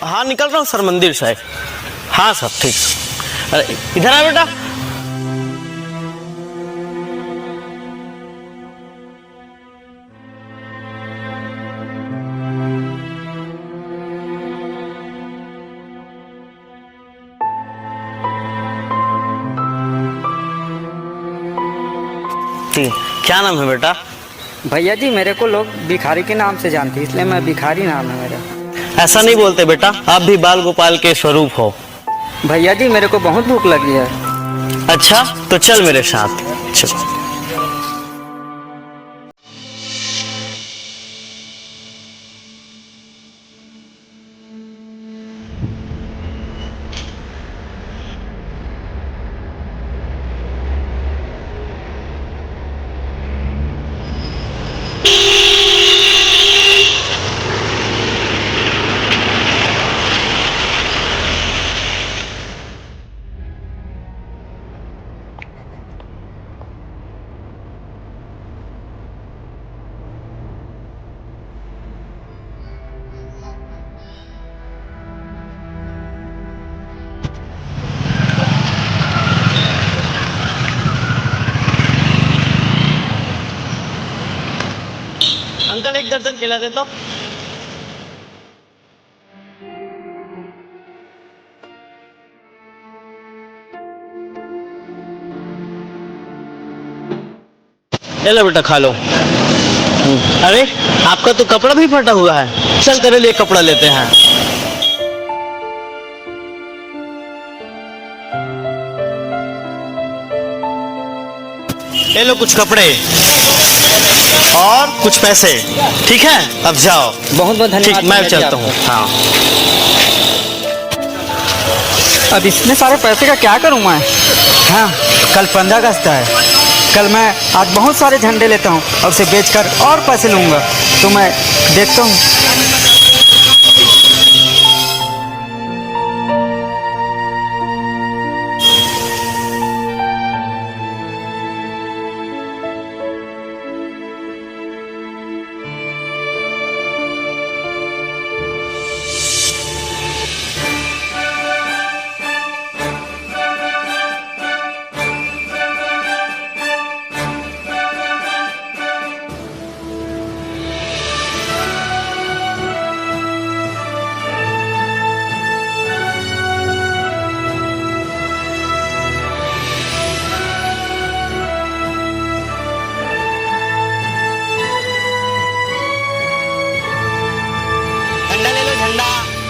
हाँ निकल रहा हूँ सर मंदिर साइड। हाँ सर ठीक। अरे इधर आ बेटा। क्या नाम है बेटा? भैया जी मेरे को लोग भिखारी के नाम से जानते हैं, इसलिए मैं भिखारी नाम है मेरा। ऐसा नहीं बोलते बेटा, आप भी बाल गोपाल के स्वरूप हो। भैया जी मेरे को बहुत भूख लगी है। अच्छा तो चल मेरे साथ चल। अंकल एक दर्जन केला दे तो। ले लो बेटा खा लो। अरे आपका तो कपड़ा भी फटा हुआ है, चल तेरे लिए कपड़ा लेते हैं। ले लो कुछ कपड़े और कुछ पैसे, ठीक है? अब जाओ। बहुत बहुत धन्यवाद। ठीक मैं चलता हूँ। हाँ अब इतने सारे पैसे का क्या करूँ मैं? हाँ कल 15 अगस्त है, कल मैं आज बहुत सारे झंडे लेता हूँ और उसे बेचकर और पैसे लूँगा, तो मैं देखता हूँ।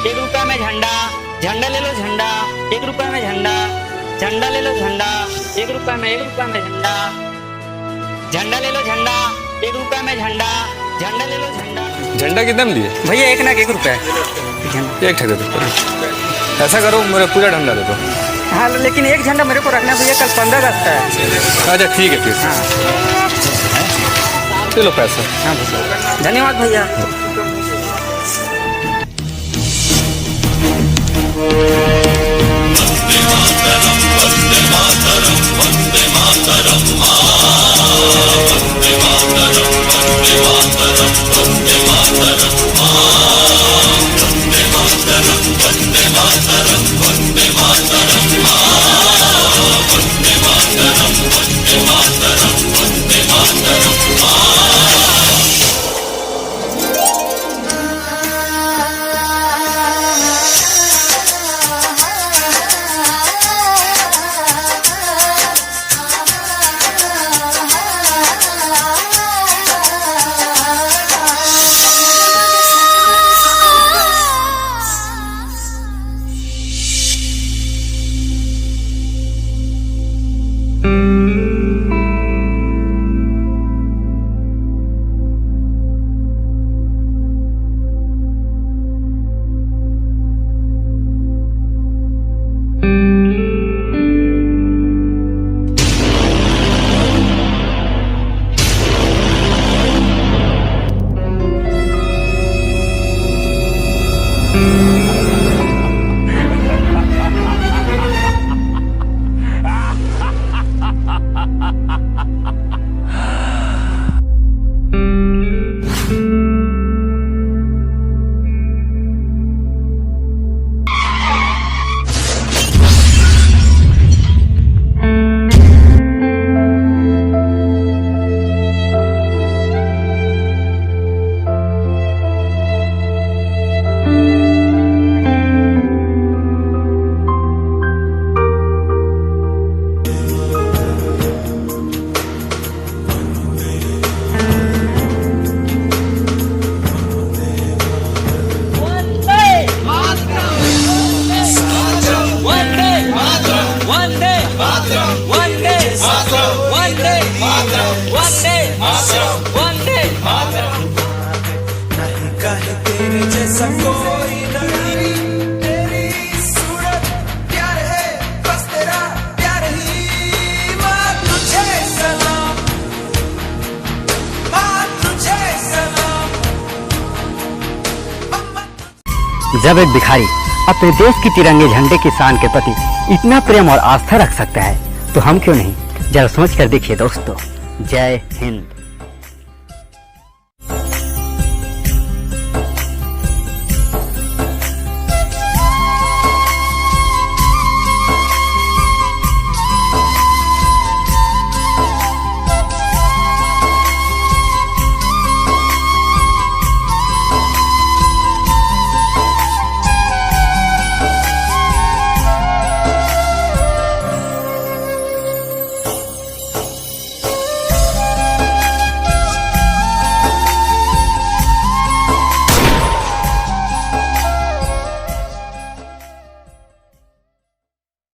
₹1 में झंडा, झंडा ले लो झंडा, ₹1 में झंडा, झंडा ले लो झंडा, ₹1 में झंडा, झंडा ले लो झंडा, ₹1 में झंडा, झंडा ले लो झंडा। झंडा कितने में लिए भैया 1 ना 1 रुपये। एक ठे दे दो। ऐसा करो मेरा पूरा झंडा दे दो। हाँ लेकिन एक झंडा मेरे को रखना भैया, कल 15 अगस्त है। अच्छा ठीक है फिर। हाँ ले लो पैसा। हाँ भैया धन्यवाद भैया। कहे तेरे जैसा कोई नहीं, तेरी सूरत प्यार है, बस तेरा प्यार ही। माँ तुझे सलाम, माँ तुझे सलाम। जब एक भिखारी अपने देश की तिरंगे झंडे की शान के प्रति इतना प्रेम और आस्था रख सकता है तो हम क्यों नहीं। जरा सोच कर देखिए दोस्तों। जय हिंद।